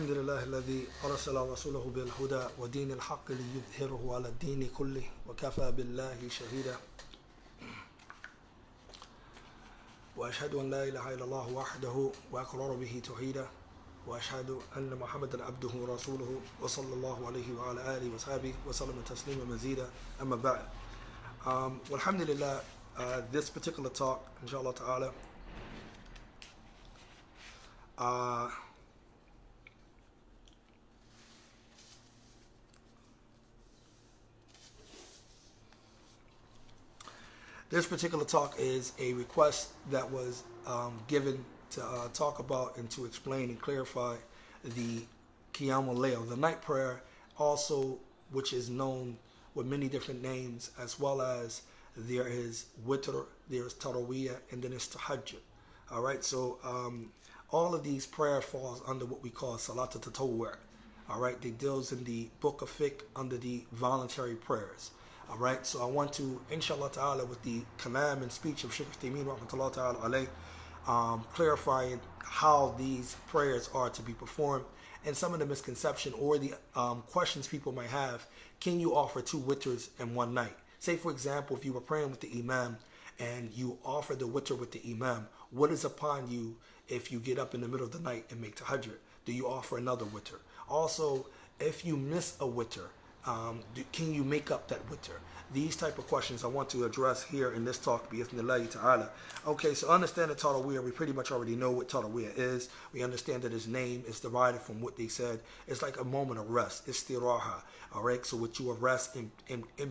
الحمد لله الذي أرسل رسوله بالهدى ودين الحق ليظهره على الدين كله وكفى بالله شهيدا وأشهد أن لا إله إلا الله وحده وأقرر به توحيدا وأشهد أن محمدا عبده ورسوله وصلى الله عليه وعلى آله وصحبه وسلم تسليما مزيدا أما بعد. والحمد لله, this particular talk, inshallah ta'ala, this particular talk is a request that was given to talk about and to explain and clarify the Qiyamul Layl, the night prayer, also which is known with many different names, as well as there is Witr, there is Taraweeyah, and then it's Tahajjud. All right, so all of these prayer falls under what we call Salat al-Tatawwu'. All right, they deals in the book of fiqh under the voluntary prayers. All right, so I want to, inshallah ta'ala, with the kalam and speech of Shaykh Uthaymeen, rahmatullah ta'ala alayh, clarifying how these prayers are to be performed and some of the misconception or the questions people might have. Can you offer 2 witrs in one night? Say, for example, if you were praying with the imam and you offer the witr with the imam, what is upon you if you get up in the middle of the night and make tahajjud? Do you offer another witr? Also, if you miss a witr, can you make up that witr? These type of questions I want to address here in this talk, bi'ithnillahi ta'ala. Okay, so understand the Taraweeyah, we pretty much already know what Taraweeyah is. We understand that his name is derived from what they said. It's like a moment of rest. It's istiraha. All right, so what you rest in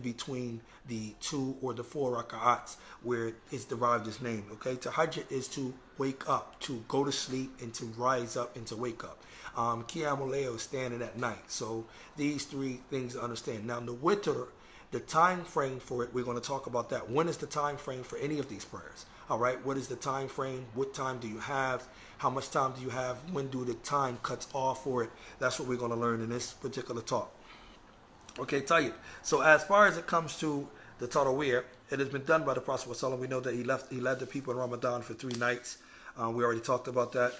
between the 2 or the 4 raka'ats where it's derived his name. Okay, Tahajjud is to wake up, to go to sleep, and to rise up and to wake up. Qiyamul Layl is standing at night. So these 3 things to understand. Now the witr, the time frame for it, we're going to talk about that. When is the time frame for any of these prayers? All right, what is the time frame? What time do you have? How much time do you have? When do the time cuts off for it? That's what we're going to learn in this particular talk. Okay, Tayyib. So as far as it comes to the Taraweeyah, it has been done by the Prophet ﷺ. We know that he led the people in Ramadan for 3 nights. We already talked about that.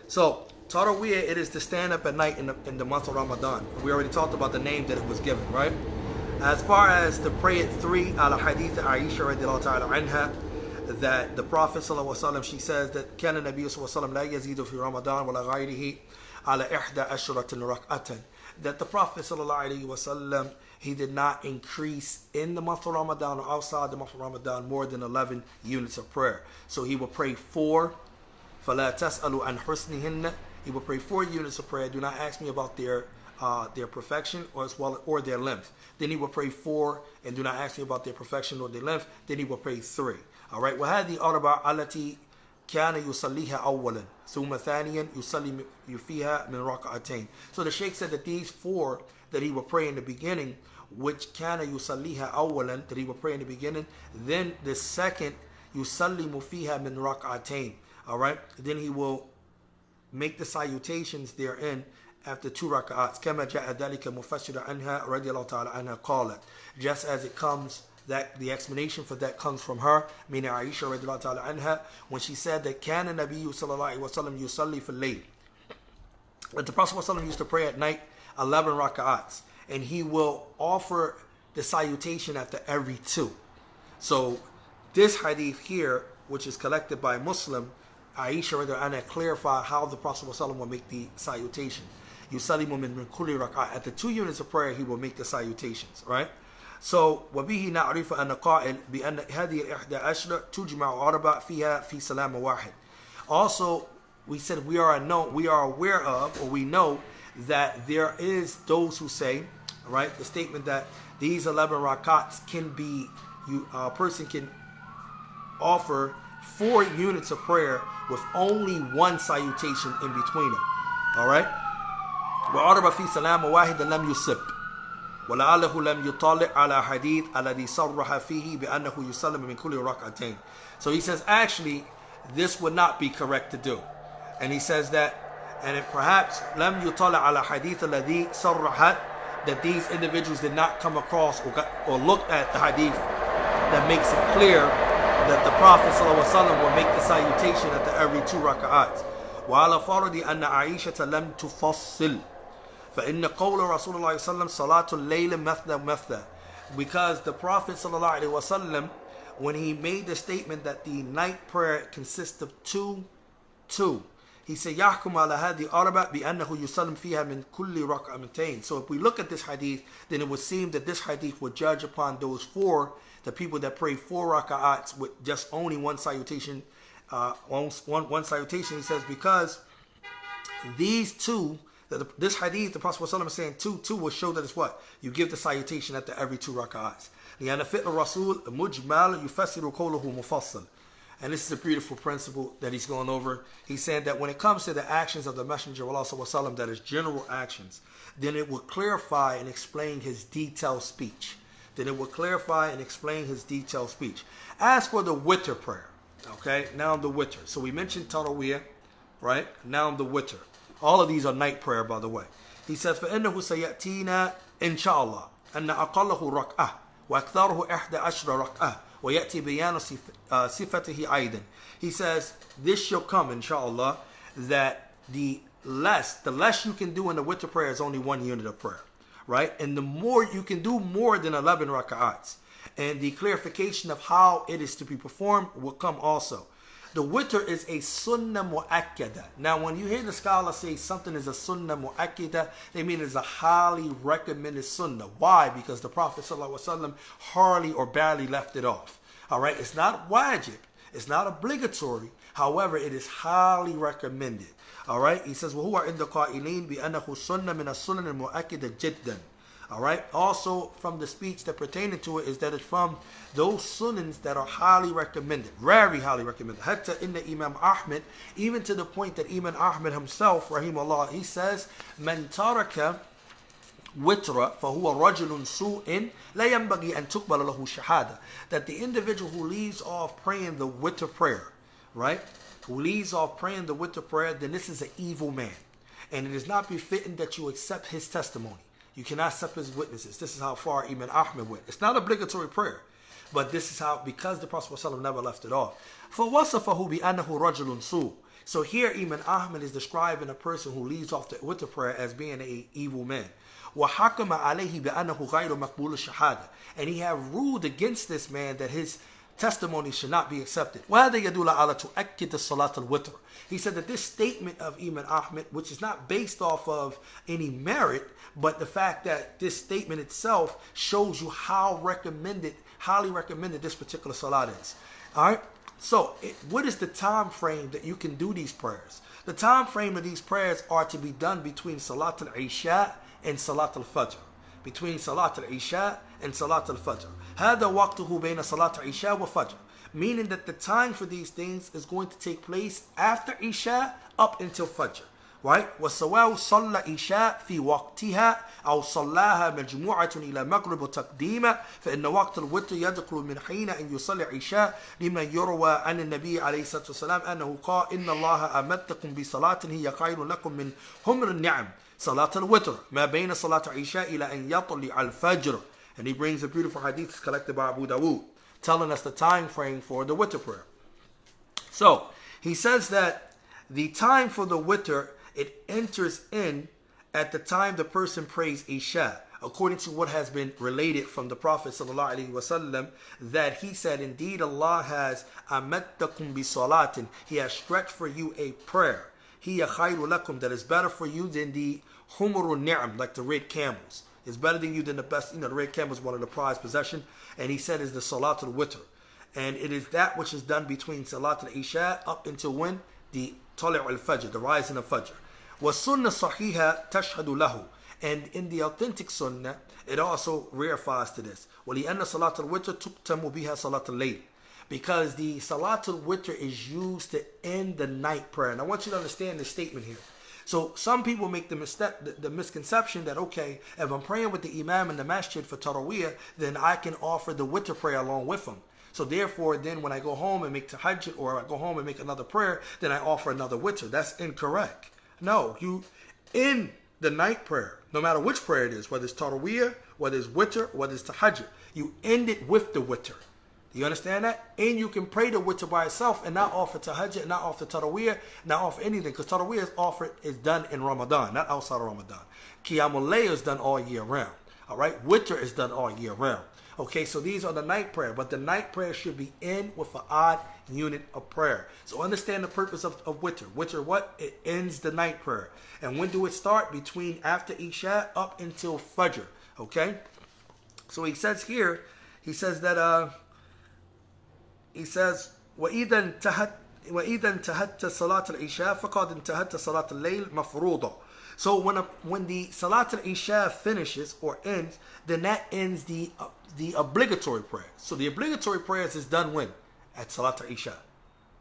So, Taraweeyah, it is to stand up at night in the month of Ramadan. We already talked about the name that it was given, right? As far as to pray at 3, ala hadith Aisha radiallahu ta'ala anha, that the Prophet sallallahu alaihi wasallam, she says that كان النبي صلى الله عليه وسلم لا يزيد في رمضان ولا غيره على 11 ركعة. That the Prophet sallallahu alaihi wasallam, he did not increase in the month of Ramadan or outside the month of Ramadan more than 11 units of prayer. So he will pray 4. فَلَا تَسْأَلُوا عَنْ حُسْنِهِنَّ. He will pray 4 units of prayer. Do not ask me about their perfection or their length. Then he will pray 4, and do not ask me about their perfection or their length. Then he will pray 3. All right. وَهَذِي أَرْبَعَ الَّتِي كَانَ يُصَلِّيهَا أَوَّلًا ثُمَّ ثَانِيًا يُصَلِّي فِيهَا مِنْ رَكْعَتَيْنِ. So the Shaykh said that these 4 that he will pray in the beginning, which كَانَ يُصَلِّيهَا أَوَّلًا, that he will pray in the beginning, then the second يُصَلِّمُ فِيهَا مِنْ رَكْعَتَيْنِ. All right, then he will make the salutations therein after 2 rak'ats. كما جاء ذلك مفسر عنها رضي الله تعالى عنها قالت. Just as it comes, that the explanation for that comes from her, meaning Aisha رضي الله تعالى عنها, when she said that كان النبي صلى الله عليه وسلم يصلي في الليل. That the Prophet ﷺ used to pray at night 11 rak'ats, and he will offer the salutation after every 2. So this hadith here, which is collected by Muslim, Aisha radiallahu anha clarify how the Prophet ﷺ will make the salutation. Yusallimu min kulli rak'ah. At the 2 units of prayer, he will make the salutations, right? So, وَبِهِ نَعْرِفُ أَنَّ قَائِلْ بِأَنَّ هَذِهِ الْإِحْدَى عَشْرَ تُجْمَعُ أَرْبَعَ فِيهَا فِي سَلَامَ وَاحِدٍ. Also, we said we are aware of, or we know that there is those who say, right, the statement that these 11 rak'ats can be, a person can offer 4 units of prayer with only 1 salutation in between them. All right? وَعَرَبَ فِي سَلَامَ وَاحِدًا لَمْ يُصِبْ وَلَعَلَّهُ لَمْ يُطَالِعْ عَلَى حَدِيث الَّذِي صَرَّحَ فِيهِ بِأَنَّهُ يُسَلِّمُ مِنْ كُلِّ رَكْعَتَيْنِ. So he says, actually, this would not be correct to do. And he says that And it perhaps لم يطلع على حديث الذي صرحت, that these individuals did not come across or look at the hadith that makes it clear that the Prophet ﷺ will make the salutation at the every 2 raka'ats. وعلى فرض أن عائشة لم تفصل فإن قول رسول الله صلى الله عليه وسلم صلاة الليل مثنى مثنى, because the Prophet ﷺ, when he made the statement that the night prayer consists of two, he said يحكم على هذه أربع بأنه يسلم فيها من كل ركعتين. So if we look at this hadith, then it would seem that this hadith would judge upon those 4, the people that pray 4 raka'ats with just only one salutation. One salutation, he says, because these 2, this hadith, the Prophet ﷺ is saying 2 will show that it's what? You give the salutation at the every 2 raka'ats. لأن فعل الرسول مجمل يفسر قوله مفصل. And this is a beautiful principle that he's going over. He said that when it comes to the actions of the Messenger of Allah ﷺ, that is general actions, then it will clarify and explain his detailed speech. As for the Witr prayer, okay, now the Witr. So we mentioned Taraweeyah, right? Now the Witr. All of these are night prayer, by the way. He says, فَإِنَّهُ سَيَأْتِينَا إِنْ شَاءَ اللَّهِ أَنَّ أَقَلَّهُ رَكْعَةٌ وَأَكْثَرُهُ 11 رَكْعَةٌ وَيَأْتِي بِيَانُ صِفَتِهِ أَيْضًا. He says, this shall come, inshallah, that the less you can do in the Witr prayer is only 1 unit of prayer, right? And the more you can do more than 11 raka'ats. And the clarification of how it is to be performed will come also. The Witr is a sunnah mu'akkada. Now, when you hear the scholars say something is a sunnah mu'akkada, they mean it's a highly recommended sunnah. Why? Because the Prophet ﷺ hardly or barely left it off. All right? It's not wajib. It's not obligatory. However, it is highly recommended. All right? He says, وَهُوَ عِنْدَ قَائِلِينَ بِأَنَّهُ سُنَّةٌ مِنَ السُّنَنِ الْمُؤَكِّدَةِ جِدًّا. All right. Also, from the speech that pertaining to it is that it's from those sunnahs that are highly recommended, very highly recommended. Hatta inna Imam Ahmed, even to the point that Imam Ahmed himself, rahimahullah, he says, "Man taraka witra, fahuwa rajulun su'in, la yanbaghi an tuqbala lahu shahada." That the individual who leaves off praying the Witr prayer, right, who leaves off praying the Witr prayer, then this is an evil man, and it is not befitting that you accept his testimony. You cannot accept his witnesses. This is how far Imam Ahmed went. It's not obligatory prayer, but this is how, because the Prophet ﷺ never left it off. فَوَصَفَهُ بِأَنَّهُ رَجُلٌ سُوءٌ. So here Imam Ahmed is describing a person who leaves off the Witr prayer as being an evil man. وَحَكَمَ عَلَيْهِ بِأَنَّهُ غَيْرُ مَقْبُولُ الشَّهَادَةِ. And he have ruled against this man that his testimony should not be accepted. وَهَذَا يَدُولَ عَلَى تُؤَكِّدَ الصَّلَاةَ الْوِتْرِ. He said that this statement of Imam Ahmed, which is not based off of any merit, but the fact that this statement itself shows you how highly recommended this particular salat is. All right. So, what is the time frame that you can do these prayers? The time frame of these prayers are to be done between Salat al-Isha and Salat al-Fajr. Between Salat al-Isha and Salat al-Fajr. هذا وقته بين صلاة العشاء وفجر. Meaning that the time for these things is going to take place after Isha up until Fajr. Right? وَسَوَاءُ صَلَّ إِشَاء فِي وَقْتِهَا أَوْ صَلَّاهَا مَجْمُوعَةٌ إِلَى مَغْرِبِ وَتَقْدِيمًا فَإِنَّ وَقْتَ الْوِتْرِ يَدْخُلُ مِنْ حِينَ أَنْ يُصَلِّ عِشَاء لِمَنْ يُرْوَى عَنِ النَّبِيِّ عَلَيْهِ الصَّلَاةُ وَالسَّلَامُ أَنَّهُ قَالَ إِنَّ اللَّهَ أَمَدَّكُمْ بِصَلَاةٍ هِيَ خَيْرٌ لَكُمْ مِنْ حُمْرِ النِّعَمِ صَلَاةَ الْوِتْرِ مَا بَيْنَ صَلَاةِ الْعِشَاءِ إِلَى أَنْ يَطْلِعَ الْفَجْرِ. And he brings a beautiful hadith collected by Abu Dawood, telling us the time frame for the Witr prayer. So, he says that the time for the Witr, it enters in at the time the person prays Isha, according to what has been related from the Prophet ﷺ, that he said, indeed Allah has amattakum bi salatin, he has stretched for you a prayer, hiya khayru lakum, that is better for you than the humurun ni'am, like the red camels. It's better than you than the best, the red camel is one of the prized possession, and he said is the Salatul Witr. And it is that which is done between Salatul Isha up until when? The Tali' al-Fajr, the rising of Fajr. وَالسُنَّةُ صَحِيحَةً تَشْهَدُ لَهُ. And in the authentic sunnah, it also verifies to this. وَلِأَنَّ صَلَاةَ الْوِتْرِ تُقْتَمُ بِهَا صَلَاةَ اللَّيْلِ. Because the Salatul Witr is used to end the night prayer. And I want you to understand this statement here. So some people make the misconception that, okay, if I'm praying with the Imam in the masjid for Taraweeyah, then I can offer the Witr prayer along with him. So therefore, then when I go home and make Tahajjud, or I go home and make another prayer, then I offer another Witr. That's incorrect. No, you in the night prayer, no matter which prayer it is, whether it's Taraweeyah, whether it's Witr, whether it's Tahajjud, you end it with the Witr. Do you understand that? And you can pray the Witr by itself and not offer Tahajjud, and not offer Taraweeyah, not offer anything, because Taraweeyah is done in Ramadan, not outside of Ramadan. Qiyamul Layl is done all year round. All right, Witr is done all year round. Okay, so these are the night prayer, but the night prayer should be in with an odd unit of prayer. So understand the purpose of Witr. Witr, what? It ends the night prayer. And when do it start? Between after Isha up until Fajr. Okay, so he says here, he says that وَإِذَا انْتَهَتَّ صَلَاةَ الْعِشَاءِ فَقَدْ انْتَهَتَّ صَلَاةَ اللَّيْلِ مَفْرُوضًا. So when the Salat al-Isha finishes or ends, then that ends the obligatory prayer. So the obligatory prayers is done when? At Salat al-Isha.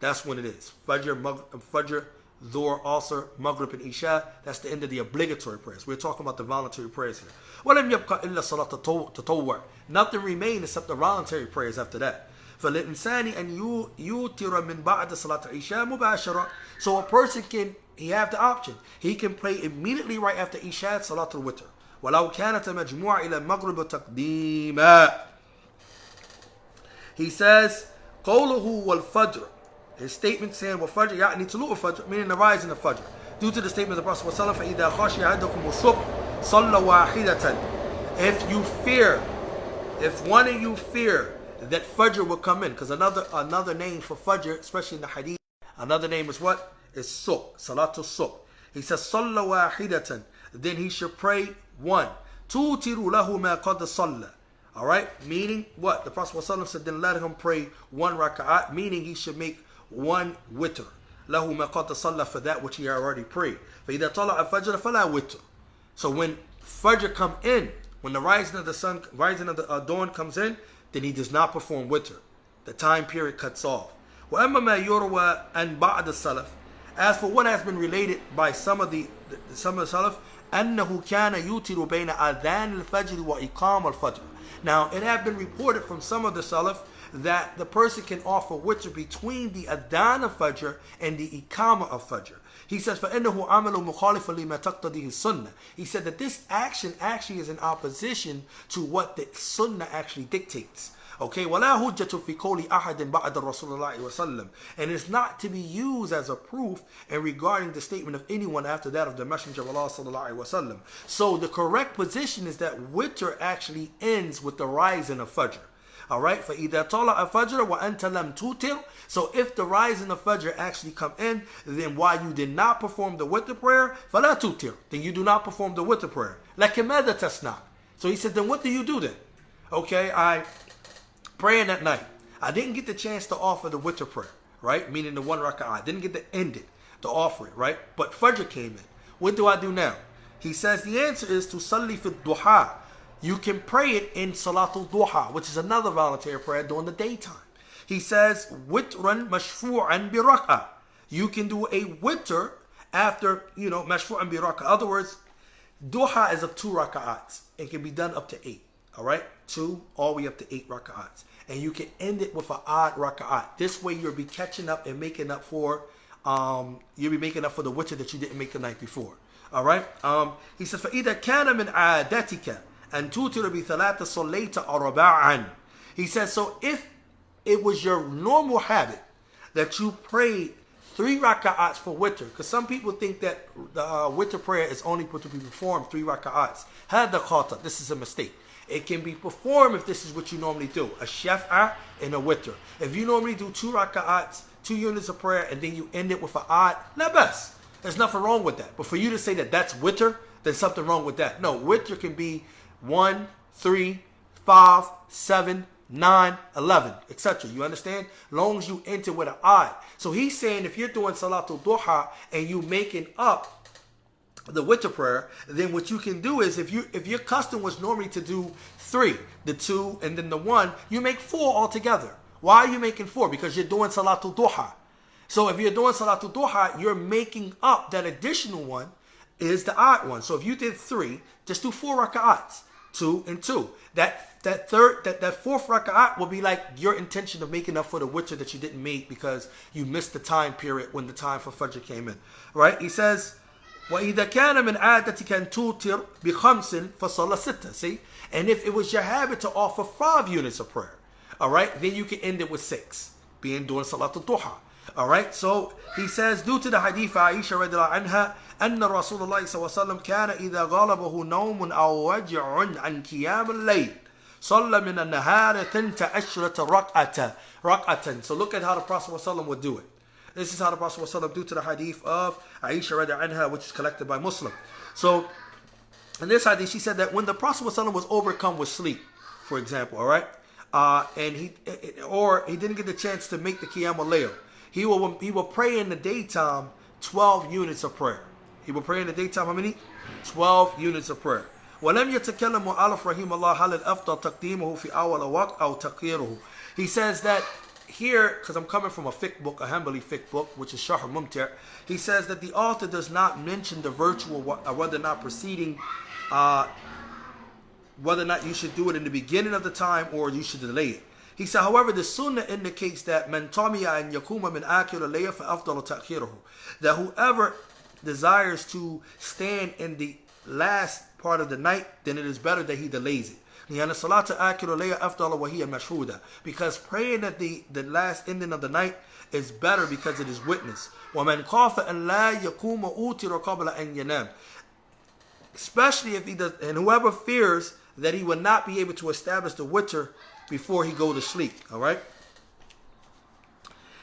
That's when it is. Fajr, Dhuhr, Asr, Maghrib, and Isha. That's the end of the obligatory prayers. We're talking about the voluntary prayers here. وَلَمْ يَبْقَ إِلَّا صَلَاةَ التَّطَوُّعِ. Nothing remains except the voluntary prayers after that. فَلِلْإِنسَانِ أَنْ يُوتِرَ مِنْ بَعْدَ صَلَاةِ الْعِشَاءِ مُبَاشَرًا. So a person he have the option. He can pray immediately right after Isha, Salat al-Witr. وَلَوْ كَانَتَ مَجْمُوعَ إِلَى الْمَغْرِبِ تَقْدِيمًا. He says, قَوْلُهُ وَالْفَجْرِ. His statement saying, وَالْفَجْرِ يعني طلوع الفجر, meaning the rising of Fajr. Due to the statement of the Prophet ﷺ, فَإِذَا خَشِيَ أَحَدُكُمُ الصُّبْحَ صَلَّى وَاحِدَةً. If one of you fear that Fajr will come in, because another name for Fajr, especially in the Hadith, another name is what? Is Subh, Salatul Subh. He says, صَلَّى وَاحِدَةً. Then he should pray one. تُوتِرُ لَهُ مَا قَدْ صَلَّى. Alright, meaning what? The Prophet ﷺ said, then let him pray one raka'at, meaning he should make one witr. لَهُ مَا قَدْ صَلَّى, for that which he already prayed. فَإِذَا طَلَعَ الْفَجْرَ فَلَا وِتْرُ. So when Fajr come in, when the rising of the dawn comes in, then he does not perform witr. The time period cuts off. وَأَمَّا مَا يُرْوَى أَنْ بَعْدَ السَّلَفِ. As for what has been related by some of the Salaf, أَنَّهُ كَانَ يُوتِرُ بَيْنَ أَذَانِ الْفَجْرِ وَإِقَامَ الْفَجْرِ. Now, it has been reported from some of the Salaf that the person can offer witr between the Adhan of Fajr and the Iqamah of Fajr. He says, فَإِنَّهُ عَمَلُ مُخَالِفًا لِمَا تَقْتَضِيهِ السُنَّةِ. He said that this action actually is in opposition to what the Sunnah actually dictates. Okay, وَلَا هُجَّةُ فِي قَوْلِ أَحَدٍ بَعْدَ رَسُولِ اللَّهِ وَسَلَّمَ. And it's not to be used as a proof in regarding the statement of anyone after that of the Messenger of Allah sallallahu alaihi wasallam. So the correct position is that witr actually ends with the rising of Fajr. Alright, فَإِذَا طَلَعَ فَجْرَ وَأَنْتَ لَمْ تُوتِرْ. So if the rising of Fajr actually come in, then while you did not perform the witr prayer, فَلَا تُوتِرْ, then you do not perform the witr prayer. لَكِنْ مَاذَا تَصْنَعُ. So he said, then what do you do then? Okay, I praying at night. I didn't get the chance to offer the witr prayer, right? Meaning the one raka'ah. I didn't get to end it, to offer it, right? But Fajr came in. What do I do now? He says the answer is to salli fi duha. You can pray it in Salatul Duha, which is another voluntary prayer during the daytime. He says, witran mashfu'an bi rak'ah. You can do a witr after, mashfu'an bi rak'ah. In other words, duha is of 2 raka'ats. It can be done up to 8. All right? 2 all the way up to 8 raka'ats. And you can end it with an odd raka'at. This way you'll be catching up and making up for the witr that you didn't make the night before. All right? He says, فَإِذَا كَانَ مِنْ عَادَتِكَ أَنْ تُوتِرَ بِثَلَاثَ صَلَّيْتَ أَرْبَعًا. He says, so if it was your normal habit that you prayed 3 raka'ats for witr, because some people think that the witr prayer is only to be performed 3 raka'ats. هذا خطأ. This is a mistake. It can be performed if this is what you normally do, a shaf'ah and a witr. If you normally do 2 raka'ats, 2 units of prayer, and then you end it with an odd, not best. There's nothing wrong with that. But for you to say that that's witr, there's something wrong with that. No, witr can be 1, 3, 5, 7, 9, 11, etc. You understand? Long as you enter with an odd. So he's saying if you're doing Salatul Duha and you making up the witr prayer, then what you can do is if your custom was normally to do 3, the 2 and then the 1, you make 4 altogether. Why are you making 4? Because you're doing Salatul Duha. So if you're doing Salatul Duha, you're making up that additional one is the odd one. So if you did 3, just do 4 raka'ats, 2 and 2. That fourth raka'at will be like your intention of making up for the witr that you didn't make because you missed the time period when the time for Fajr came in. Right? He says, وإذا كان من عادتك أن توتر بخمس فصلى ستة. See? And if it was your habit to offer 5 units of prayer, all right, then you can end it with 6, being during Salat al-Duha. All right, so he says, due to the hadith Aisha radiallahu anha, أن رسول الله صلى الله عليه وسلم كان إذا غلبه نوم أو وجع عن قيام الليل صلى من النهار 12 ركعة. So look at how the Prophet ﷺ would do it. This is how the Prophet ﷺ do to the hadith of Aisha radiallahu anha, which is collected by Muslim. So in this hadith, she said that when the Prophet ﷺ was overcome with sleep, for example, all right, and he didn't get the chance to make the Qiyam al-Layl, he will pray in the daytime 12 units of prayer. He will pray in the daytime how many? 12 units of prayer. ولم يتكلم مؤلف رحمه الله هل الأفضل تقديمه في أول وقت أو تأخيره. He says that here, because I'm coming from a fiqh book, a Hanbali fiqh book, which is Sharh Mumti', he says that the author does not mention the virtual, whether or not proceeding, whether or not you should do it in the beginning of the time or you should delay it. He said, however, the sunnah indicates that man tamiya an yakuma min akhir al-layl fa afdalu ta'khiruhu, that whoever desires to stand in the last part of the night, then it is better that he delays it. Because praying at the last ending of the night is better because it is witnessed. Especially if he does, and whoever fears that he will not be able to establish the witr before he go to sleep. All right.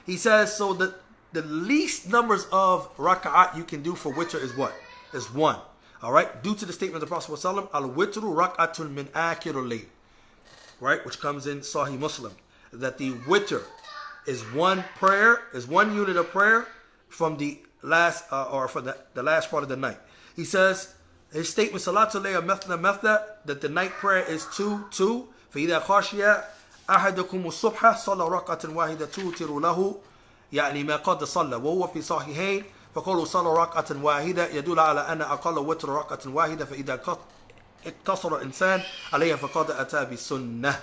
He says, so the least numbers of raka'at you can do for witr is what? Is 1. All right, due to the statement of the Prophet ﷺ, al-witru rak'atun min akhir al-layl, right, which comes in Sahih Muslim, that the witr is 1 prayer, is 1 unit of prayer from the last for the last part of the night. He says his statement salatul layl mathna, that the night prayer is 2. فإذا خشي أحدكم الصبح صلى ركعة واحدة توتر له يعني ما قد صلى وهو في صحيحين. فقالوا صلى ركعة واحدة يدل على أن أقل وتر ركعة واحدة فإذا اقتصر الإنسان عليها فقد أتى بالسنة.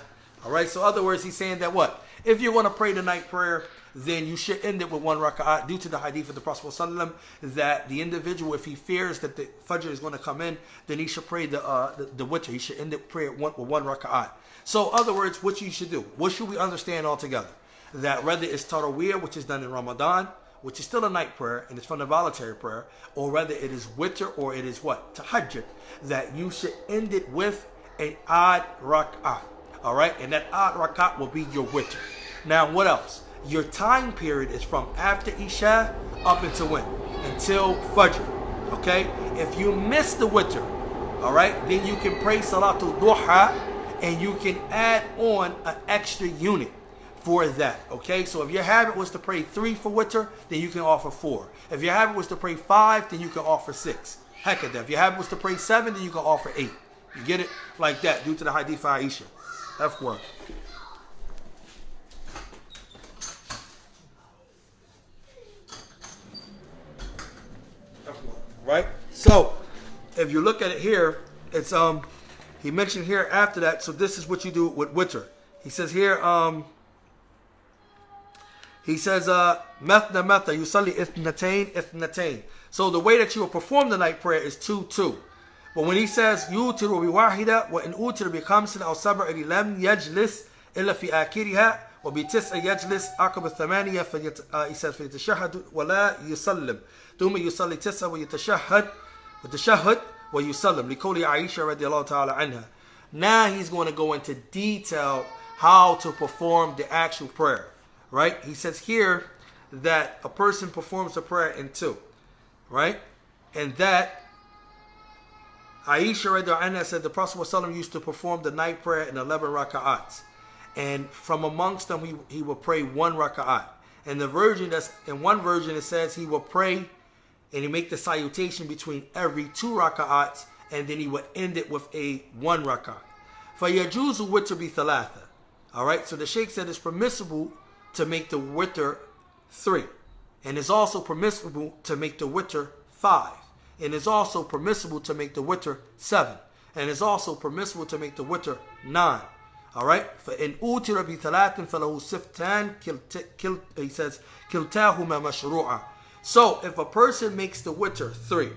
All right, so other words, he's saying that what? If you're going to pray the night prayer, then you should end it with 1 raka'at due to the hadith of the Prophet ﷺ, that the individual, if he fears that the Fajr is going to come in, then he should pray the witr. He should end it prayer with 1 raka'at. So other words, what you should do? What should we understand altogether? That whether it's Taraweeyah, which is done in Ramadan, which is still a night prayer, and it's from the voluntary prayer, or whether it is witr or it is what? Tahajjud, that you should end it with an odd rak'at. All right, and that odd rak'at will be your witr. Now, what else? Your time period is from after Isha up until when? Until Fajr. Okay? If you miss the witr, all right, then you can pray Salatul Duha, and you can add on an extra unit for that. Okay, so if your habit was to pray 3 for witr, then you can offer 4. If your habit was to pray 5, then you can offer 6. Heck of that. If your habit was to pray 7, then you can offer 8. You get it? Like that, due to the hadith of Aisha. F1. Right? So, if you look at it here, it's he mentioned here after that, so this is what you do with witr. He says here, he says, mathna, yusalli ithnatain. So the way that you will perform the night prayer is 2. But when he says, yutiru bi wahida, wa in utiru bi khamsin aw sab'in lam yajlis illa fi akhiriha, wa bi tis'a yajlis aqab thamaniya, he says, فَيَتَشَهَّدُ وَلَا يُسَلِّمْ ثُمَّ يُصَلِّي تِسْعَ وَيَتَشَهَّدْ وَيُسَلِّمْ لِقَوْلِ عَائِشَةَ رَضِيَ اللَّهُ تَعَالَى عَنْهَا. Now he's going to go into detail how to perform the actual prayer. Right? He says here that a person performs the prayer in 2. Right? And that Aisha radiallahu anha said the Prophet ﷺ used to perform the night prayer in 11 raka'ats. And from amongst them he will pray 1 raka'at. And the version in one version it says he will pray and he make the salutation between every 2 raka'ats, and then he will end it with a 1 raka'at. فَيَجُوزُ وِتْرُ بِثَلَاثَ. Alright, so the Shaykh said it's permissible to make the witr 3. And it's also permissible to make the witr 5. And it's also permissible to make the witr 7. And it's also permissible to make the witr 9. Alright? فَإِنْ أُوتِرَ بِثَلَاثٍ فَلَهُ سِفْتَانِ, he says, كِلْتَاهُمَا مَشْرُوعًا. So, if a person makes the witr 3,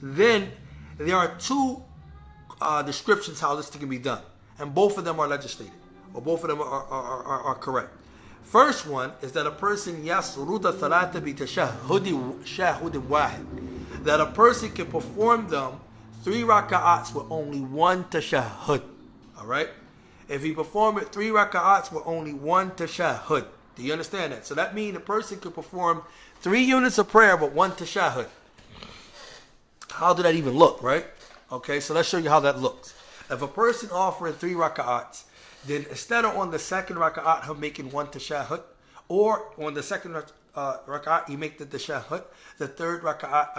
then there are two descriptions how this can be done. And both of them are legislated, or both of them are correct. First one is that a person yasruda thalatha bi tashahhud wahid, that a person can perform them 3 raka'ats with only 1 tashahhud. All right? If he perform it 3 raka'ats with only 1 tashahhud. Do you understand that? So that means a person could perform 3 units of prayer with 1 tashahhud. How did that even look, right? Okay, so let's show you how that looks. If a person offering 3 raka'ats, then instead of on the second raka'at, him making 1 tashahhud, or on the second raka'at, he make the tashahhud. The third raka'at,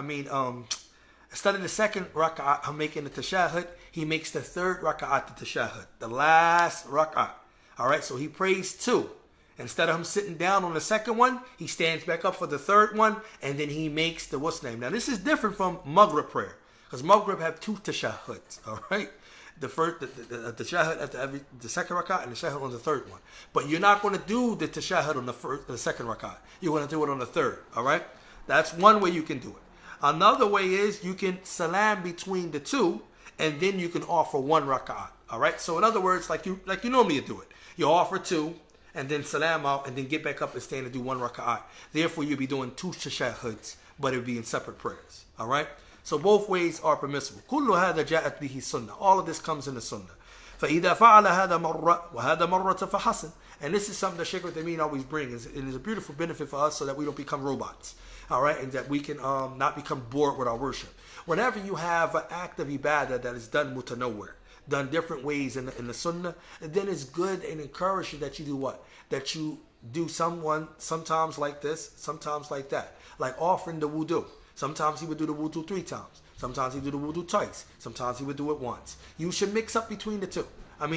instead of the second raka'at, him making the tashahhud, he makes the third raka'at the tashahhud, the last raka'at. All right, so he prays 2. Instead of him sitting down on the second one, he stands back up for the third one, and then he makes the what's name. Now, this is different from Maghrib prayer, because Maghrib have 2 tashahhuds, all right? The first, the tashahhud at the second rak'ah and the tashahhud on the third one. But you're not going to do the tashahhud on the second rak'ah. You're going to do it on the third, all right? That's one way you can do it. Another way is you can salam between the 2, and then you can offer 1 rak'ah, all right? So in other words, like you normally do it. You offer 2, and then salam out, and then get back up and stand and do 1 rak'ah. Therefore, you'll be doing 2 tashahhuds, but it'll be in separate prayers, all right? So both ways are permissible. كل هذا جاءت به السنة. All of this comes in the sunnah. فإذا فعل هذا مرة وهذا مرة فحسن. And this is something that Shaykh Uthaymeen always brings. It is a beautiful benefit for us so that we don't become robots. All right, and that we can not become bored with our worship. Whenever you have an act of ibadah that is done mutanawwir, done different ways in the sunnah, then it's good and encouraging that you do what? That you do sometimes like this, sometimes like that. Like offering the wudu. Sometimes he would do the wudu 3 times. Sometimes he would do the wudu twice. Sometimes he would do it once. You should mix up between the 2.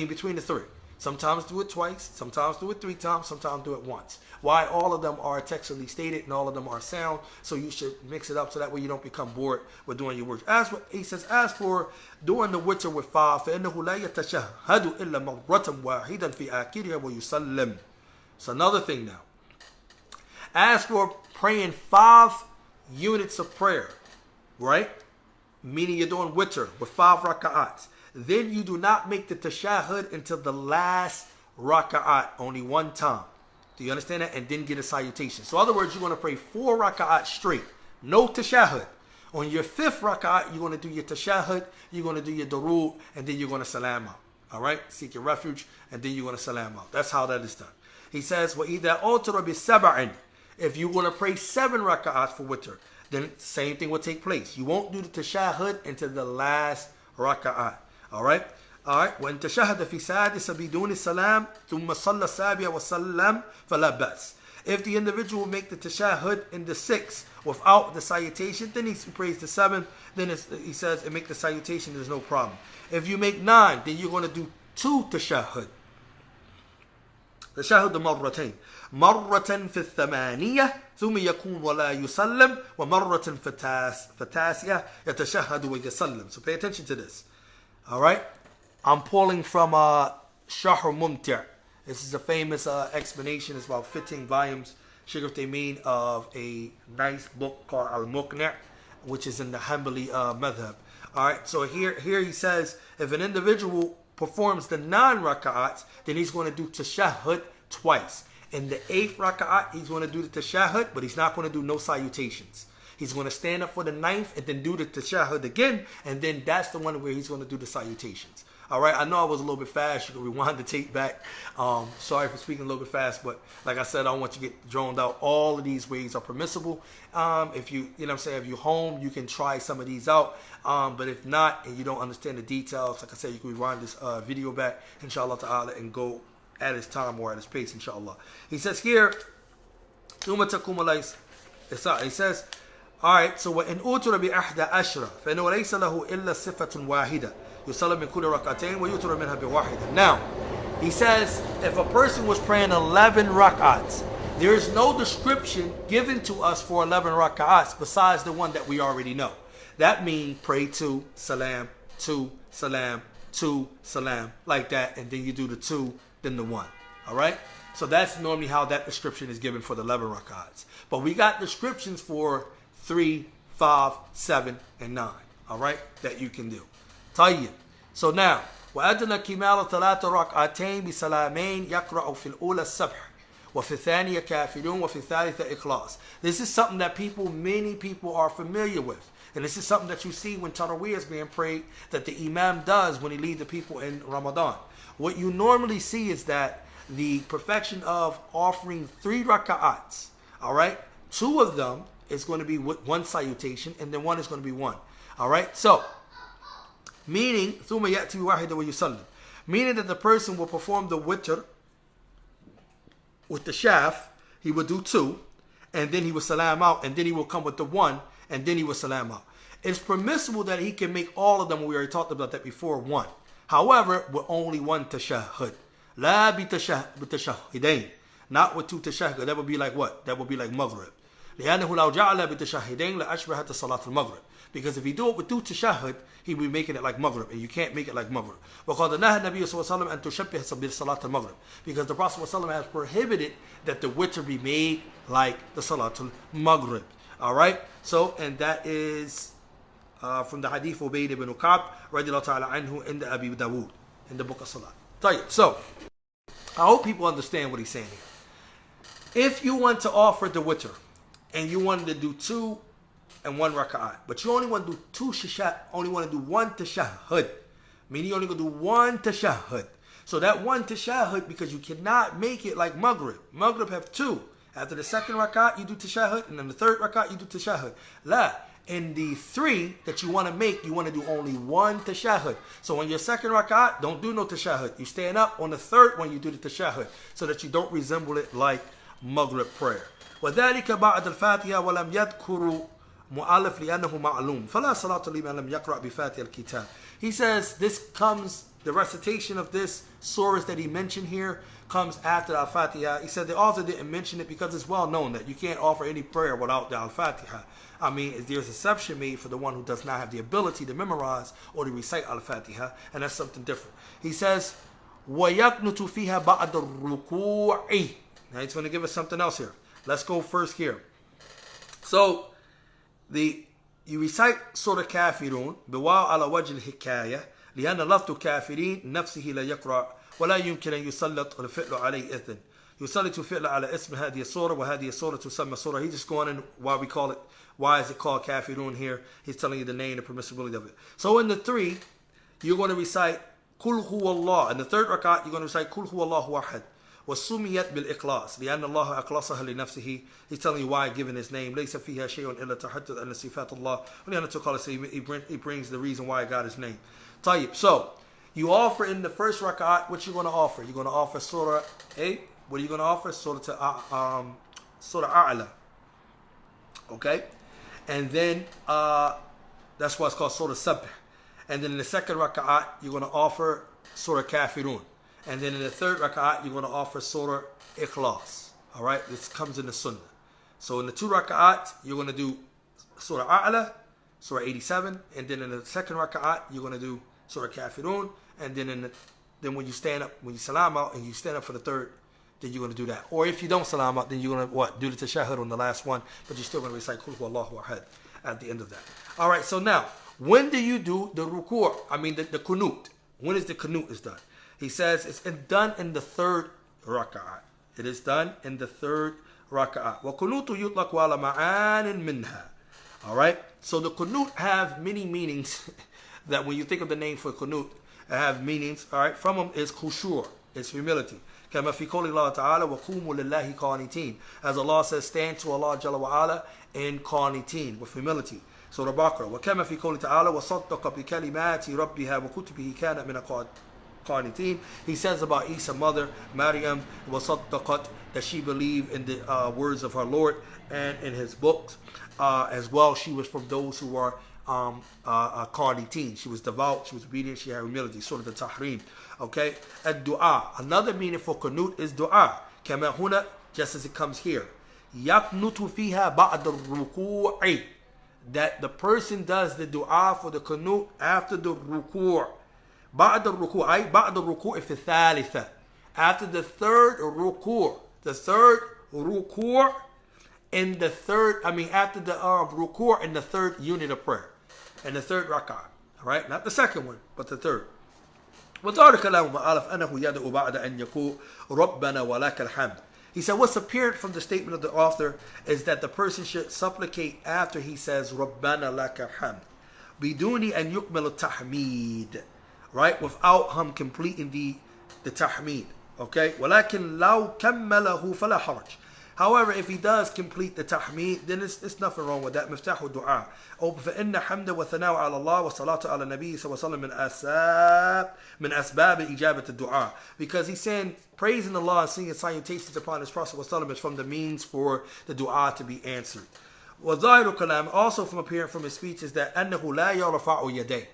Between the 3. Sometimes do it twice. Sometimes do it 3 times. Sometimes do it once. Why? All of them are textually stated and all of them are sound. So you should mix it up so that way you don't become bored with doing your work. He says, as for doing the witr with 5, فَإِنَّهُ لَا يَتَشَهَّدُ إِلَّا مَرَّةً وَاحِدًا فِي آخِرِهَا وَيُسَلِّمُ. So another thing now. As for praying 5 units of prayer, right? Meaning you're doing witr with 5 raka'ats. Then you do not make the tashahhud until the last raka'at, only 1 time. Do you understand that? And then get a salutation. So in other words, you're going to pray 4 raka'at straight. No tashahhud. On your 5th raka'at, you're going to do your tashahhud, you're going to do your durood, and then you're going to salam out. All right? Seek your refuge, and then you're going to salam out. That's how that is done. He says, وَإِذَا أُوتِرَ بِسَبْعٍ. If you're going to pray 7 raka'ats for witr, then same thing will take place. You won't do the tashahhud until the last raka'at. All right? All right. وَإِن تَشَهَدَ فِي سَادِسَ بِدُونِ السَّلَامِ ثُمَّ صَلَّى السَّابِعَ وَسَلَّمَ فَلَا بَأْسَ. If the individual make the tashahhud in the 6th without the salutation, then he prays the 7th. Then he says, and make the salutation, there's no problem. If you make 9, then you're going to do 2 tashahhud. تشهد مرتين مرة في الثمانية ثم يكون ولا يسلم ومرة في التاسعة يتشهد ويسلم. So pay attention to this. All right, I'm pulling from Shahr Mumti'. This is a famous explanation. It's about 15 volumes. Shaykh Uthaymeen of a nice book called Al-Muqni', which is in the Hanbali madhab. All right, so here he says if an individual performs the 9 raka'ats, then he's going to do tashahhud twice. In the 8th raka'at, he's going to do the tashahhud, but he's not going to do no salutations. He's going to stand up for the 9th and then do the tashahhud again, and then that's the one where he's going to do the salutations. All right, I know I was a little bit fast. You can rewind the tape back. Sorry for speaking a little bit fast, but like I said, I don't want you to get droned out. All of these ways are permissible. If you know what I'm saying, if you're home, you can try some of these out. But if not, and you don't understand the details, like I said, you can rewind this video back, inshallah ta'ala, and go at his time or at his pace, inshallah. He says here, he says, all right, so وَإِنْ أُوتِرَ بِأَحْدَ أَشْرَ فَإِنَّهُ لَيْسَ لَهُ إِلَّا صِفَةٌ وَاحِدَةٌ يُصَلَّ مِنْ كُلِّ رَكْعَتَيْنِ وَيُوتِرَ مِنْهَا بِوَاحِدَةٍ. Now, he says, if a person was praying 11 rak'ats, there is no description given to us for 11 rak'ats besides the one that we already know. That means pray 2, salam, 2, salam, 2, salam, like that, and then you do the 2, then the 1. All right? So that's normally how that description is given for the 11 rak'ats. But we got descriptions for 3, 5, 7, and 9. all right, that you can do. طيب. So now, وأدنى كمال ثلاث ركعتين بسلامين يقرأ في الأولى السبح وفي الثانية كافرون وفي الثالثة إخلاص. This is something that many people are familiar with. And this is something that you see when Taraweeyah is being prayed, that the Imam does when he leads the people in Ramadan. What you normally see is that the perfection of offering 3 raka'ats, all right? 2 of them is going to be with 1 salutation, and then 1 is going to be 1. All right? So, meaning, ثُمَّ يَأْتِي وَاحِدًا وَيُسَلِّمُ, meaning that the person will perform the witr with the shaf, he will do 2, and then he will salam out, and then he will come with the 1, and then he will salam out. It's permissible that he can make all of them, we already talked about that before, 1. However, with only 1 tashahhud. لا بتشهدين. Not with 2 tashahhud. That would be like what? That would be like maghrib. لأنه لو جعل بتشهدين لأشبهت صلاة المغرب. Because if you do it with 2 tashahhud, he will be making it like maghrib, and you can't make it like maghrib. وقد نهى النبي صلى الله عليه وسلم أن تشبه بصلاة المغرب. Because the Prophet صلى الله عليه وسلم has prohibited that the witr be made like the salatul maghrib. All right? So, and that is from the hadith of Ubayd ibn Ka'b radiallahu ta'ala anhu in the Abi Dawood, in the book of Salat. So, I hope people understand what he's saying here. If you want to offer the witr, and you wanted to do 2 and 1 raka'at, but you only want to do 2 shishat, only want to do 1 tashahhud, meaning you only going to do 1 tashahhud. So that 1 tashahhud, because you cannot make it like maghrib. Maghrib have 2. After the 2nd rak'at, you do tashahhud, and then the 3rd rak'at, you do tashahhud. La, in the 3 that you want to make, you want to do only 1 tashahhud. So on your 2nd rak'at, don't do no tashahhud. You stand up. On the 3rd one, you do the tashahhud, so that you don't resemble it like maghrib prayer. وذلك بعد الفاتحة ولم يذكر مؤلف لأنه معلوم فلا صلاة لمن لم يقرأ بفاتحة الكتاب. He says this comes, the recitation of this surahs that he mentioned here comes after the Al-Fatiha. He said the author didn't mention it because it's well known that you can't offer any prayer without the Al-Fatiha. I mean, there's exception made for the one who does not have the ability to memorize or to recite Al-Fatiha, and that's something different. He says وَيَقْنُتُ فِيهَا بَعْدَ الرُّكُوعِ. Now he's going to give us something else here. Let's go first here. So, you recite Surah Kafirun بواو على وجه الحكاية لأن لفظ كافرين نفسه لا يقرأ ولا يمكن أن يسلط الفعل عليه إثم. يسلط الفعل على اسم هذه السورة وهذه السورة تسمى سورة. He's just going in why is it called Kafirun here? He's telling you the name, the permissibility of it. So in the 3, you're going to recite Kul Huwa Allah. In the 3rd rak'at, you're going to recite Kul Huwa Allahu Ahad. وسميت بالإخلاص لأن الله أخلصها لنفسه. He's telling you why given his name. ليس فيها شيء إلا تحدث أن صفات الله. He brings the reason why I got his name. طيب. So you offer in the 1st rak'at. What you going to offer? You're going to offer Surah 8. What are you going to offer? Surah A'la. Okay, and then that's why it's called Surah Sabh. And then in the 2nd rak'at, you're going to offer Surah Kafirun. And then in the 3rd rak'at, you're going to offer Surah Ikhlas. All right, this comes in the Sunnah. So in the 2 rak'at, you're going to do Surah A'la, Surah 87, and then in the 2nd rak'at, you're going to do Surah Kafirun, and then when you stand up, when you salam out, and you stand up for the 3rd, then you're going to do that. Or if you don't salam out, then you're going to what? Do the tashahhud on the last one, but you're still going to recite Kul Huwa Allahu Ahad at the end of that. All right, so now, when do you do the ruku'? I mean the kunut. When is the kunut is done? He says it's done in the 3rd rak'at. It is done in the 3rd rak'at. وَقُنُوتُ يُطْلَقُ عَلَى مَعَانٍ مِنْهَا. All right? So the kunut have many meanings that when you think of the name for kunut, it have meanings. All right? From them is khushu', it's humility. كما في قول الله تعالى وقوموا لله قانتين. As Allah says, stand to Allah Jalla wa Ala in qanitin, with humility. Surah Baqarah. وكما في قول تعالى وصدق بكلمات ربها وكتبه كان من qanitin. He says about Isa mother Maryam وصدقت, that she believed in the words of her Lord and in his books as well. She was from those who are qanitin. She was devout, she was obedient, she had humility. Surah Al-Tahrim. Okay, ad-du'a. Another meaning for qunut is du'a. Kama huna, just as it comes here. Yaqnutu fiha ba'da ruku'i. That the person does the du'a for the qunut after the ruku'. Ba'da ruku', ay ba'da ruku'i fi thalitha. After the 3rd ruku'. The 3rd ruku' in the 3rd, after the ruku' in the 3rd unit of prayer. in the third rak'ah. Alright? Not the second one, but the third. وَدَارَ كَلَامُ مَعَلَفْ أَنَهُ يَدْعُ بَعْدَ أَنْ يَقُولُ رَبَّنَا وَلَكَ الْحَمْدُ. He said what's apparent from the statement of the author is that the person should supplicate after he says رَبَّنَا لَكَ الْحَمْدُ بِدُونِ أَنْ يُكْمِلُ التَّحْمِيدِ, right? Without him completing the tahmeed. Okay? وَلَكِنْ لَوْ كَمَّلَهُ فَلَا حَرَجْ. However, if he does complete the tahmeed, then it's nothing wrong with that. مفتاح الدعاء. فإن حمد وثناء على الله والصلاة على النبي صلى الله عليه وسلم من أسباب إجابة الدعاء. Because he's saying praising Allah and singing salutations upon his Prophet is from the means for the dua to be answered. وظاهر الكلام, also from apparent from his speech, is that أنه لا يرفع يديه,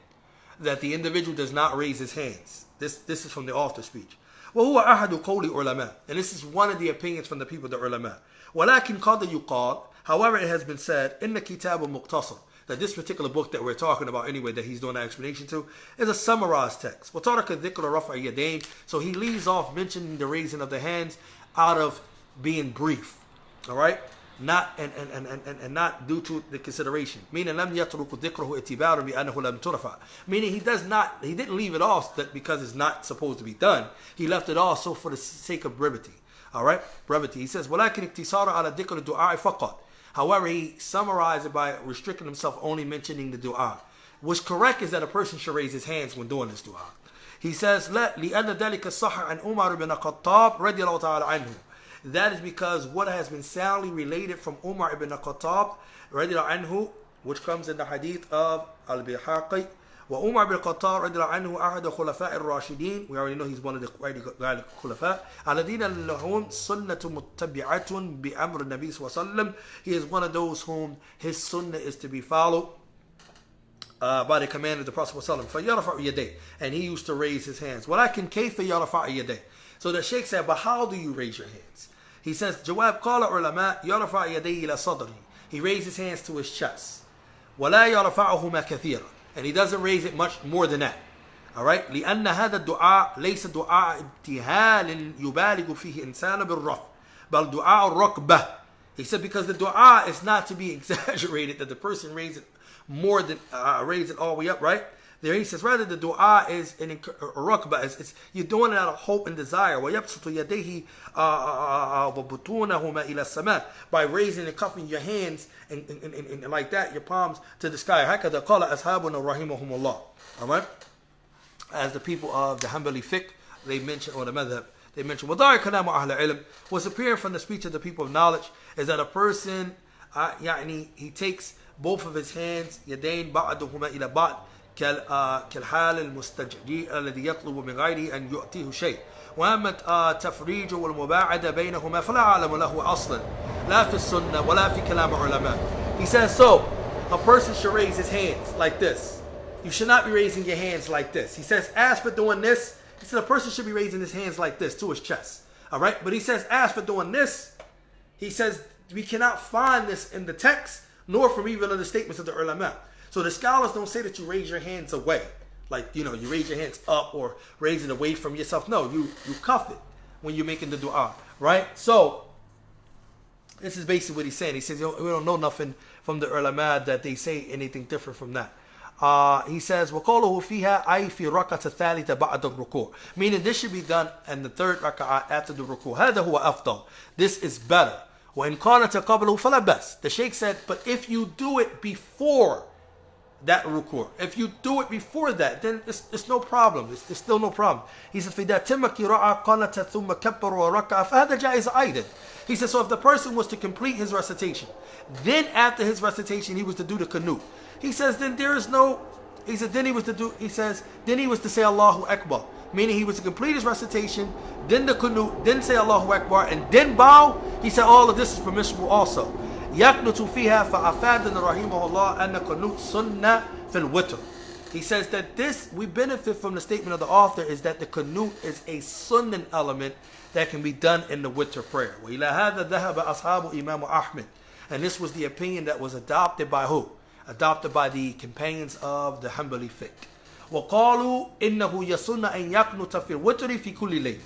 that the individual does not raise his hands. This is from the author's speech. وهو أحد قول علماء, and this is one of the opinions from the people, the ulama. ولكن قد يقال, however it has been said, إن كتاب مقتصر, that this particular book that we're talking about anyway, that he's doing an explanation to, is a summarized text. وترك ذكر رفع يدين, so he leaves off mentioning the raising of the hands out of being brief. All right? Not and not due to the consideration. Meaning لم يترك ذكره اعتبارا بأنه لم ترفع. Meaning he didn't leave it off that because it's not supposed to be done. He left it off so for the sake of brevity. All right? Brevity. He says ولكن اقتصار على ذكر الدعاء فقط. However, he summarized it by restricting himself only mentioning the dua. What's correct is that a person should raise his hands when doing this dua. He says لا لأن ذلك الصح عن عمر بن الخطاب رضي الله تعالى عنه. That is because what has been soundly related from Umar ibn al-Khattab radiallahu anhu, which comes in the hadith of Al-Bihaqi. وَأُمَرْ ibn al-Khattab radiallahu anhu أحد خلفاء الراشدين. We already know he's one of the khulafa. الذين لهم سنة متبعة بأمر النبي صلى الله عليه وسلم. He is one of those whom his sunnah is to be followed by the command of the Prophet صلى الله عليه وسلم. فَيَرْفَعُ يَدَيْهِ, and he used to raise his hands. وَلَكِنْ كَيْفَ يَرْفَعُ يَدَيْهِ. So the Shaykh said, but how do you raise your hands? He says, جواب قال علماء يرفع يديه إلى صدره. He raises his hands to his chest. ولا يرفعهما كثيرا. And he doesn't raise it much more than that. Alright? لأن هذا الدعاء ليس دعاء ابتهال يبالغ فيه إنسان بالرفع بل دعاء الركبة. He said because the dua is not to be exaggerated that the person raise it more than raise it all the way up, right? There he says rather the dua is in rukbah, it's you're doing it out of hope and desire. وَيَبْسُطُ يَدَيْهِ وَبُطُونَهُمَا إِلَى السَّمَاءِ, by raising and cupping your hands and like that, your palms to the sky. هكذا قال أصحابنا رحمهم الله. Alright? As the people of the Hanbali fiqh, they mention, or the madhab, they mention وَضَعِ كَلَامُ أَهْلَ الْعِلْمِ. What's apparent from the speech of the people of knowledge is that a person, he takes both of his hands, يَدَيْن بَعْدُهُمَا إِلَى بَعْدٍ كالحال المستجدي الذي يطلب من غيره أن يؤتيه شيء وأما التفريج والمباعدة بينهما فلا أعلم له أصلا لا في السنة ولا في كلام علماء. He says so a person should raise his hands like this. You should not be raising your hands like this. He says as for doing this, he said a person should be raising his hands like this to his chest. Alright, but he says as for doing this, he says we cannot find this in the text nor from even in the statements of the ulama. So the scholars don't say that you raise your hands away. Like, you raise your hands up or raise it away from yourself. No, you cuff it when you're making the dua. Right? So, this is basically what he's saying. He says, we don't know nothing from the ulama that they say anything different from that. He says, وَقَوْلُهُ فِيهَا أَيْ فِي رَكَةَ الثَّالِثَ بَعْدَ الرُّكُوعِ. Meaning this should be done in the third raka'ah after the ruku'. هَذَا هُوَ أَفْضَلُ. This is better. وَإِنْ قَالَتَ قَبْلُهُ فَلَا بَأْسَ. The Shaykh said, but if you do it before that ruku', if you do it before that, then it's no problem. It's still no problem. He says, فِإِذَا تِمَّ قِرَاءَةً قَنَتَ ثُمَّ كَبَّرَ وَرَكَعَ فَهَذَا جَائِزٌ أَيْضًا. He says, so if the person was to complete his recitation, then after his recitation he was to do the qanut. He says, then there is no. He said, then he was to say Allahu Akbar, meaning he was to complete his recitation, then the qanut, then say Allahu Akbar, and then bow. He said all of this is permissible also. يَقْنُتُ فِيهَا فَأَفَادَنَا رَحِمَهُ اللَّهُ أَنَّ قَنُوتَ سُنَّةٌ فِي الْوِتْرِ. He says that this, we benefit from the statement of the author, is that the qanut is a sunnah element that can be done in the witr prayer. وَإِلَى هَذَا ذَهَبَ أَصْحَابُ إِمَامُ أَحْمَدٍ. And this was the opinion that was adopted by who? Adopted by the companions of the Hanbali fiqh. وَقَالُوا إِنَّهُ يَسُنَّ أَن يَقْنُتَ فِي الْوِتْرِ فِي كُلِّ لَيْلٍ.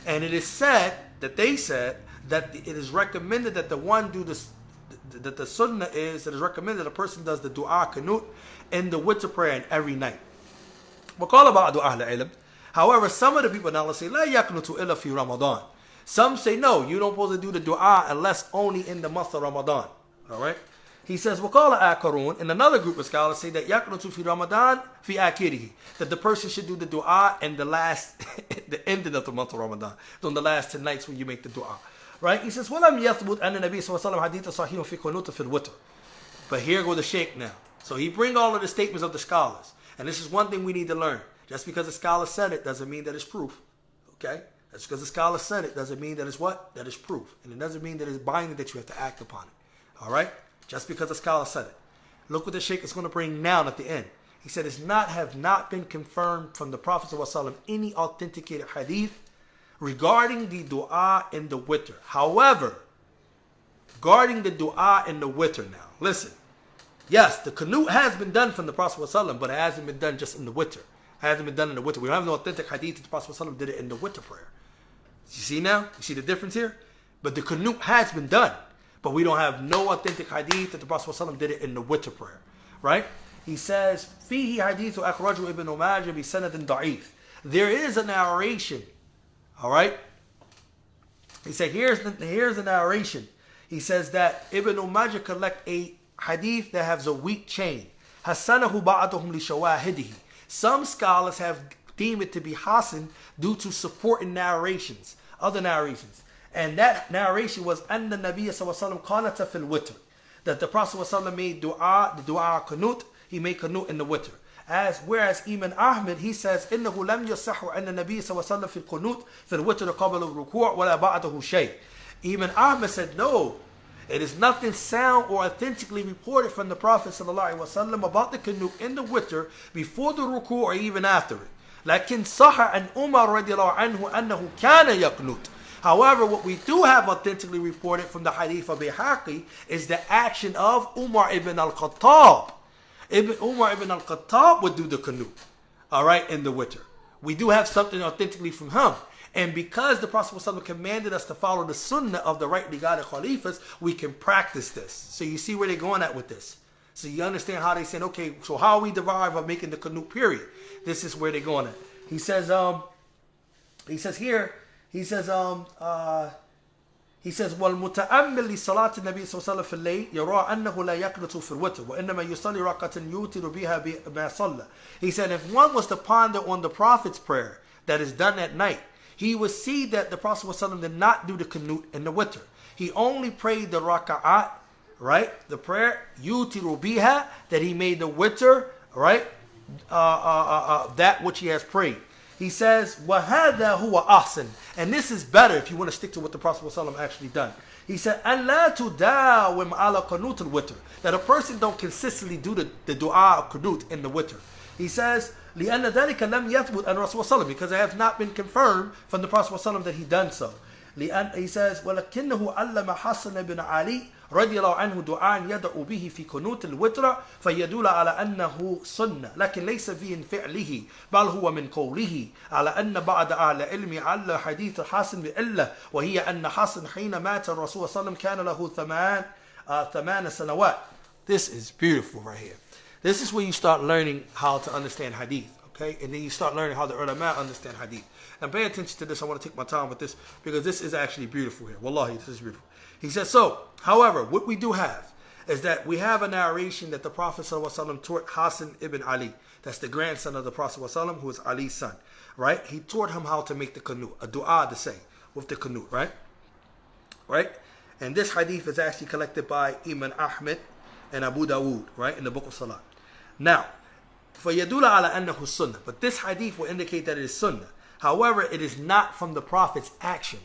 And it is said that they said that it is recommended that the one do this the sunnah is, it is recommended a person does the dua qanut in the witr prayer every night. وقال بعض أهل العلم, however, some of the people now say لا يقنط إلا في رمضان. Some say no, you don't supposed to do the dua unless only in the month of Ramadan. All right. He says وقال آخرون, and another group of scholars say that يقنط في رمضان في آخره, that the person should do the dua in the last, the ending of the month of Ramadan, on the last 10 nights when you make the dua. Right? He says ولم يثبت أن النبي صلى الله عليه وسلم حديث صحيح في قنوت في الوتر. But here go the Shaykh now. So he bring all of the statements of the scholars. And this is one thing we need to learn. Just because a scholar said it doesn't mean that it's proof. Okay? Just because a scholar said it doesn't mean that it's what? That it's proof. And it doesn't mean that it's binding that you have to act upon it. Alright? Just because a scholar said it. Look what the Shaykh is going to bring now at the end. He said it's have not been confirmed from the Prophet ﷺ any authenticated hadith regarding the dua in the witr. However, regarding the dua in the witr now, listen. Yes, the qanut has been done from the Prophet ﷺ, but it hasn't been done just in the witr. It hasn't been done in the witr. We don't have no authentic hadith that the Prophet ﷺ did it in the witr prayer. You see now? You see the difference here? But the qanut has been done. But we don't have no authentic hadith that the Prophet ﷺ did it in the witr prayer. Right? He says, فِيهِ حَدِيثُ أَخْرَجُ ابن ماجه بِسَنَدٍ ضَعِيفٍ. There is a narration. Alright? He said, here's the narration. He says that Ibn Majah collect a hadith that has a weak chain. حَسَّنَهُ بَعْضُهُمْ لِشَوَاهِدِهِ. Some scholars have deemed it to be Hasan due to supporting narrations, other narrations. And that narration was أن النبي صلى الله عليه وسلم قانت في الوتر, that the Prophet ﷺ made dua, the dua qanut, he made qanut in the witr. Whereas Imam Ahmed, he says إنه لم يصح أن النبي صلى الله عليه وسلم في القنوت في الوتر قبل الركوع ولا بعده شيء. Imam Ahmed said no, it is nothing sound or authentically reported from the Prophet ﷺ about the qanut in the witr before the ruku or even after it. لكن صح عن عمر رضي الله عنه أنه كان يقنut. However, what we do have authentically reported from the hadith of Bayhaqi is the action of Umar ibn al-Khattab. Umar ibn al-Khattab would do the qanut, alright, in the witr. We do have something authentically from him. And because the Prophet ﷺ commanded us to follow the sunnah of the rightly guided khalifas, we can practice this. So you see where they're going at with this. So you understand how they say, okay, so how we derive of making the qanut period? This is where they're going at. He says here, he says والمتأمل لصلاة النبي صلى الله عليه وسلم في الليل يرى أنه لا يقنط في الوتر وإنما يصلي ركعة يوتر بها ما صلى. He said if one was to ponder on the Prophet's prayer that is done at night, he would see that the Prophet ﷺ did not do the qanut in the witr. He only prayed the raka'at, right? The prayer yutiru biha, that he made the witr, right? That which he has prayed. He says, وَهَذَا هُوَ أَحْسَنُ. And this is better if you want to stick to what the Prophet ﷺ actually done. He said, أَنْ لَا تُدَاوِمْ عَلَى قَنُوتِ الْوِتْرِ. That a person don't consistently do the dua of qanut in the witr. He says, لِأَنَّ ذَلِكَ لَمْ يَثْبُتْ أَنْ رَسُولَ ﷺ, because it has not been confirmed from the Prophet ﷺ that he done so. He says, وَلَكِنَّهُ عَلَّمَ حَسَنَ بن علي رضي الله عنه دعاء يدعو به في قنوت الوتر فيدل على أنه سنة لكن ليس فيه فعله بل هو من قوله على أن بعض أهل العلم علّ حديث حسن بعلة وهي أن حسن حين مات الرسول صلى الله عليه وسلم كان له ثمان سنوات. This is beautiful right here. This is where you start learning how to understand hadith. Okay, and then you start learning how the ulama understand hadith. And pay attention to this. I want to take my time with this because this is actually beautiful here. Wallahi, this is beautiful. He says, so, however, what we do have is that we have a narration that the Prophet ﷺ taught Hassan ibn Ali. That's the grandson of the Prophet ﷺ, who is Ali's son. Right? He taught him how to make the qanut, a dua to say with the qanut, right? Right? And this hadith is actually collected by Imam Ahmed and Abu Dawood, right? In the book of Salah. Now, فَيَدُولَ عَلَى أَنَّهُ sunnah. But this hadith will indicate that it is sunnah. However, it is not from the Prophet's action.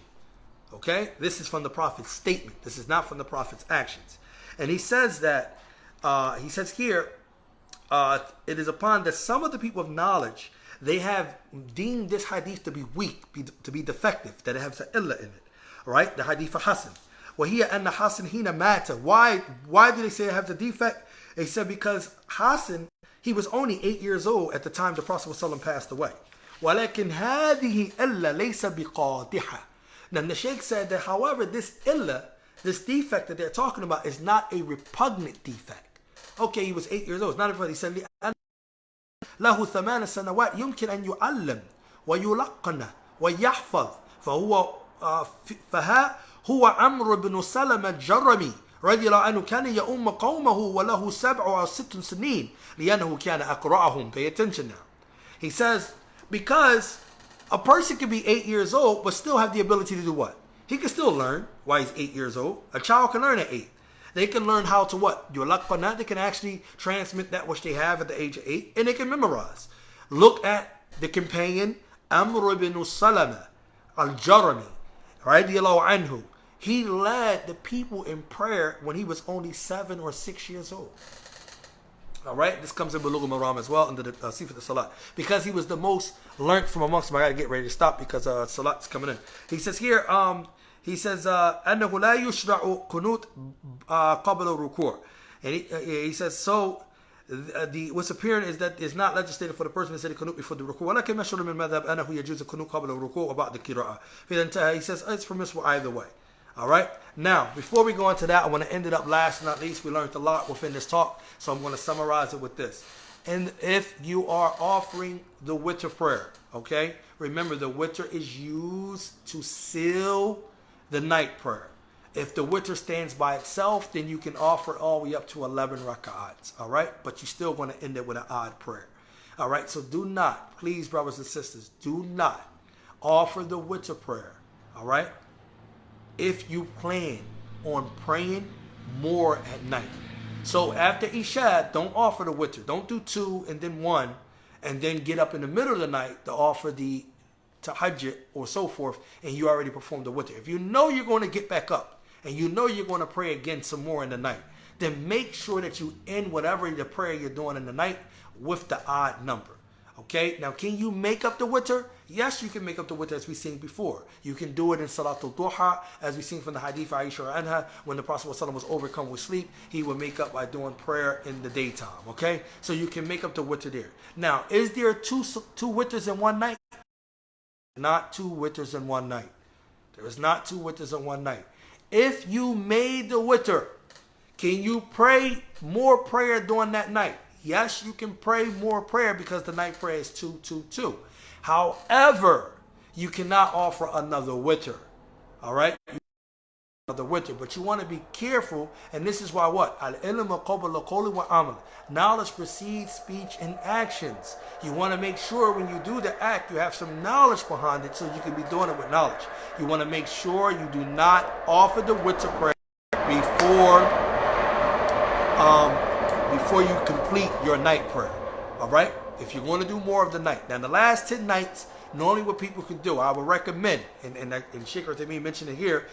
Okay? This is from the Prophet's statement. This is not from the Prophet's actions. And he says that, he says here, it is upon that some of the people of knowledge, they have deemed this hadith to be weak, to be defective, that it has an illah in it. Right? The hadith of Hassan. وَهِيَ أَنَّ حَسَنْ هِينَ مَاتَ. Why do they say it has a defect? They said because Hassan, he was only 8 years old at the time the Prophet ﷺ passed away. وَلَكِنْ هَذِهِ إِلَّا لَيْسَ بِقَادِحَةٍ. Then the Shaykh said that, however, this illah This defect that they're talking about is not a repugnant defect. Okay, he was 8 years old. It's not a repugnant. He said, له 8 سنوات يمكن أن يعلم ويلقن ويحفظ فها هو عمرو بن سلمة الجرمي رضي الله عنه كان يؤم قومه وله 7 أو 6 سنين لأنه كان أقرأهم. Pay attention now. He says, because a person can be 8 years old but still have the ability to do what? He can still learn while he's 8 years old. A child can learn at 8. They can learn how to what? Yulaqana. They can actually transmit that which they have at the age of 8, and they can memorize. Look at the companion Amr ibn Salama al-Jarmi, radiallahu anhu. He led the people in prayer when he was only 7 or 6 years old. All right, this comes in Bulugh al-Maram as well under the Sifat al-Salat, because he was the most learned from amongst them. I gotta get ready to stop because Salat's coming in. He says here, he says, أنه لا يشرع قنوت قبل الركوع. And he says, so what's apparent is that it's not legislated for the person to say the qunut before the ruku'. ولكن مشهور من المذهب أنه يجوز القنوت قبل الركوع وبعد القراءة. He says it's permissible either way. All right. Now, before we go into that, I want to end it up last, not least. We learned a lot within this talk, so I'm going to summarize it with this. And if you are offering the Witr prayer, okay, remember the Witr is used to seal the night prayer. If the Witr stands by itself, then you can offer all the way up to 11 rak'ats. All right, but you're still going to end it with an odd prayer. All right, so do not, please, brothers and sisters, do not offer the Witr prayer. All right. If you plan on praying more at night. So after Isha, don't offer the Witr. Don't do 2 and then 1 and then get up in the middle of the night to offer the Tahajjud or so forth, and you already performed the Witr. If you know you're going to get back up and you know you're going to pray again some more in the night, then make sure that you end whatever the prayer you're doing in the night with the odd number. Okay, now can you make up the Witr? Yes, you can make up the Witr as we've seen before. You can do it in Salatul Duha, as we've seen from the Hadith of Aisha anha, when the Prophet ﷺ was overcome with sleep, he would make up by doing prayer in the daytime. Okay, so you can make up the Witr there. Now, is there two Witrs in one night? Not 2 Witrs in one night. There is not 2 Witrs in one night. If you made the Witr, can you pray more prayer during that night? Yes, you can pray more prayer because the night prayer is 2, 2, 2. However, you cannot offer another Witr. All right? Another Witr. But you want to be careful, and this is why what? Al-ilmu qabla qawli wa amal. Knowledge precedes speech and actions. You want to make sure when you do the act, you have some knowledge behind it so you can be doing it with knowledge. You want to make sure you do not offer the Witr prayer before you complete your night prayer. All right? If you're going to do more of the night. Now, the last 10 nights, normally what people can do, I would recommend, and Shaykh Uthaymeen mentioned it here,